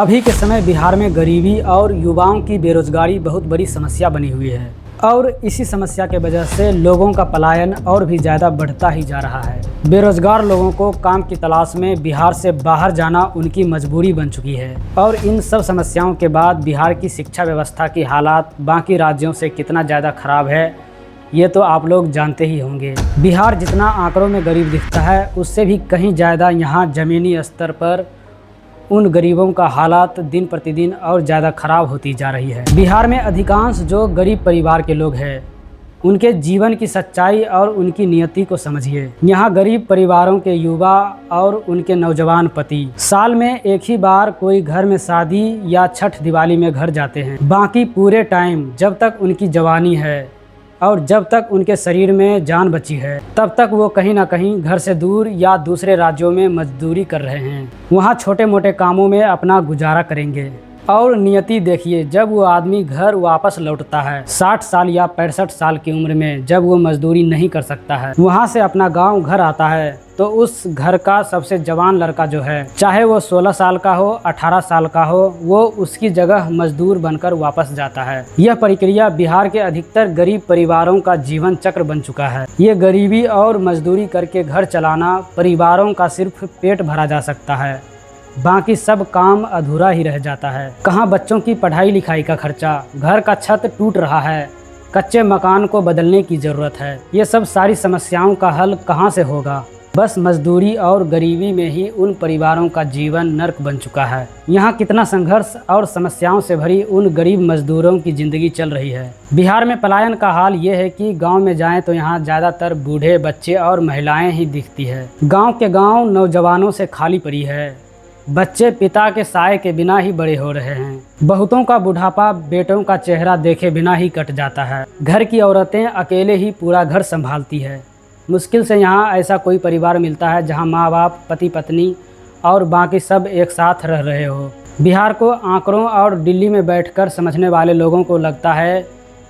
अभी के समय बिहार में गरीबी और युवाओं की बेरोजगारी बहुत बड़ी समस्या बनी हुई है और इसी समस्या के वजह से लोगों का पलायन और भी ज़्यादा बढ़ता ही जा रहा है। बेरोजगार लोगों को काम की तलाश में बिहार से बाहर जाना उनकी मजबूरी बन चुकी है और इन सब समस्याओं के बाद बिहार की शिक्षा व्यवस्था की हालात बाकी राज्यों से कितना ज़्यादा खराब है ये तो आप लोग जानते ही होंगे। बिहार जितना आंकड़ों में गरीब दिखता है उससे भी कहीं ज़्यादा यहाँ ज़मीनी स्तर पर उन गरीबों का हालात दिन प्रतिदिन और ज़्यादा ख़राब होती जा रही है। बिहार में अधिकांश जो गरीब परिवार के लोग हैं उनके जीवन की सच्चाई और उनकी नियति को समझिए। यहाँ गरीब परिवारों के युवा और उनके नौजवान पति साल में एक ही बार कोई घर में शादी या छठ दिवाली में घर जाते हैं। बाकी पूरे टाइम जब तक उनकी जवानी है और जब तक उनके शरीर में जान बची है तब तक वो कहीं ना कहीं घर से दूर या दूसरे राज्यों में मजदूरी कर रहे हैं। वहाँ छोटे मोटे कामों में अपना गुजारा करेंगे। और नियति देखिए, जब वो आदमी घर वापस लौटता है 60 साल या 65 साल की उम्र में, जब वो मजदूरी नहीं कर सकता है, वहाँ से अपना गांव घर आता है तो उस घर का सबसे जवान लड़का जो है, चाहे वो 16 साल का हो 18 साल का हो, वो उसकी जगह मजदूर बनकर वापस जाता है। यह प्रक्रिया बिहार के अधिकतर गरीब परिवारों का जीवन चक्र बन चुका है। ये गरीबी और मजदूरी करके घर चलाना परिवारों का सिर्फ पेट भरा जा सकता है, बाकी सब काम अधूरा ही रह जाता है। कहाँ बच्चों की पढ़ाई लिखाई का खर्चा, घर का छत टूट रहा है, कच्चे मकान को बदलने की ज़रूरत है। ये सब सारी समस्याओं का हल कहाँ से होगा? बस मजदूरी और गरीबी में ही उन परिवारों का जीवन नर्क बन चुका है। यहाँ कितना संघर्ष और समस्याओं से भरी उन गरीब मजदूरों की ज़िंदगी चल रही है। बिहार में पलायन का हाल ये है कि गांव में जाएं तो यहाँ ज़्यादातर बूढ़े, बच्चे और महिलाएं ही दिखती है। गाँव के गाँव नौजवानों से खाली पड़ी है। बच्चे पिता के साए के बिना ही बड़े हो रहे हैं। बहुतों का बुढ़ापा बेटों का चेहरा देखे बिना ही कट जाता है। घर की औरतें अकेले ही पूरा घर संभालती है। मुश्किल से यहाँ ऐसा कोई परिवार मिलता है जहाँ माँ बाप, पति पत्नी और बाकी सब एक साथ रह रहे हो। बिहार को आंकड़ों और दिल्ली में बैठकर समझने वाले लोगों को लगता है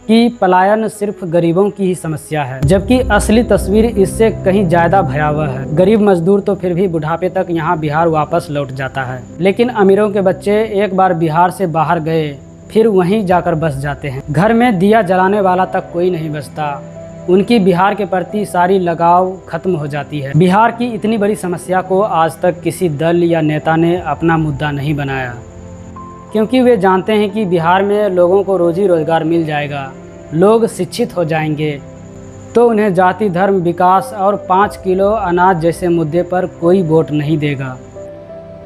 कि पलायन सिर्फ गरीबों की ही समस्या है, जबकि असली तस्वीर इससे कहीं ज़्यादा भयावह है। गरीब मजदूर तो फिर भी बुढ़ापे तक यहाँ बिहार वापस लौट जाता है, लेकिन अमीरों के बच्चे एक बार बिहार से बाहर गए फिर वहीं जाकर बस जाते हैं। घर में दिया जलाने वाला तक कोई नहीं बचता। उनकी बिहार के प्रति सारी लगाव खत्म हो जाती है। बिहार की इतनी बड़ी समस्या को आज तक किसी दल या नेता ने अपना मुद्दा नहीं बनाया, क्योंकि वे जानते हैं कि बिहार में लोगों को रोजी रोजगार मिल जाएगा, लोग शिक्षित हो जाएंगे तो उन्हें जाति, धर्म, विकास और 5 किलो अनाज जैसे मुद्दे पर कोई वोट नहीं देगा।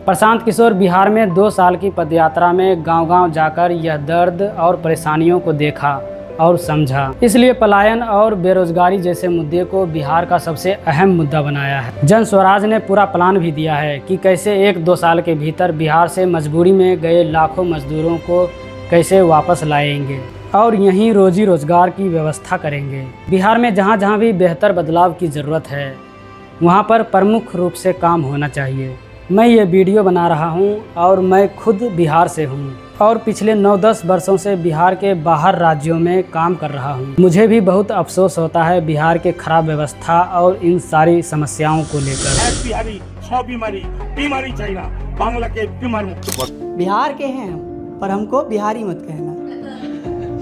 प्रशांत किशोर बिहार में 2 साल की पदयात्रा में गांव-गांव जाकर यह दर्द और परेशानियों को देखा और समझा। इसलिए पलायन और बेरोजगारी जैसे मुद्दे को बिहार का सबसे अहम मुद्दा बनाया है। जन स्वराज ने पूरा प्लान भी दिया है कि कैसे 1-2 साल के भीतर बिहार से मजबूरी में गए लाखों मजदूरों को कैसे वापस लाएंगे और यहीं रोजी रोजगार की व्यवस्था करेंगे। बिहार में जहाँ जहाँ भी बेहतर बदलाव की ज़रूरत है वहाँ पर प्रमुख रूप से काम होना चाहिए। मैं ये वीडियो बना रहा हूँ और मैं खुद बिहार से हूँ और पिछले 9-10 वर्षों से बिहार के बाहर राज्यों में काम कर रहा हूँ। मुझे भी बहुत अफसोस होता है बिहार के खराब व्यवस्था और इन सारी समस्याओं को लेकर। बिहार के हैं हम, पर हमको बिहारी मत कहना,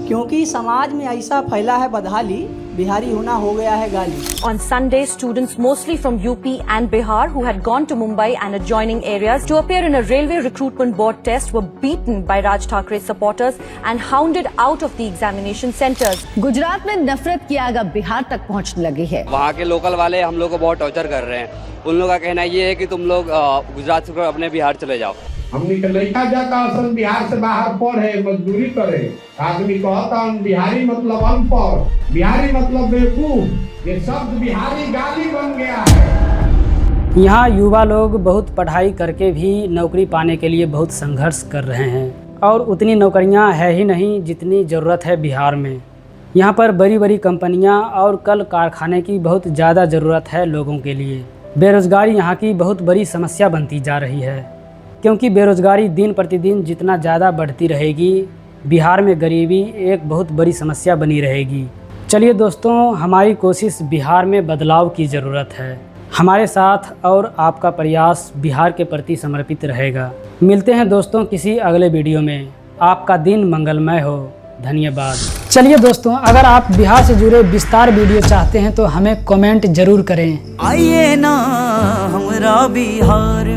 क्योंकि समाज में ऐसा फैला है बदहाली, बिहारी होना हो गया है गाली। On Sunday, students mostly from UP and Bihar who had gone to Mumbai and adjoining areas to appear in a railway recruitment board test were beaten by Raj Thakkre's supporters and hounded out of the examination centers. Gujarat में नफरत की आग अब बिहार तक पहुंचने लगी है। वहाँ के लोकल वाले हम लोग को बहुत टॉर्चर कर रहे हैं। उन लोगों का कहना ये है कि तुम लोग गुजरात से अपने बिहार चले जाओ। हमने के लड़का जाता असल बिहार से बाहर पढ़े, मजदूरी करे, आदमी कहता बिहारी मतलब अनपढ़, बिहारी मतलब बेवकूफ। ये शब्द बिहारी गाली बन गया है। यहाँ युवा लोग बहुत पढ़ाई करके भी नौकरी पाने के लिए बहुत संघर्ष कर रहे हैं और उतनी नौकरियाँ है ही नहीं जितनी ज़रूरत है बिहार में। यहाँ पर बड़ी बड़ी कंपनियाँ और कल कारखाने की बहुत ज़्यादा ज़रूरत है लोगों के लिए। बेरोज़गारी यहाँ की बहुत बड़ी समस्या बनती जा रही है, क्योंकि बेरोज़गारी दिन प्रतिदिन जितना ज़्यादा बढ़ती रहेगी बिहार में गरीबी एक बहुत बड़ी समस्या बनी रहेगी। चलिए दोस्तों, हमारी कोशिश बिहार में बदलाव की ज़रूरत है। हमारे साथ और आपका प्रयास बिहार के प्रति समर्पित रहेगा। मिलते हैं दोस्तों किसी अगले वीडियो में। आपका दिन मंगलमय हो। धन्यवाद। चलिए दोस्तों, अगर आप बिहार से जुड़े विस्तार वीडियो चाहते हैं तो हमें कमेंट जरूर करें। आइए ना हमरा बिहार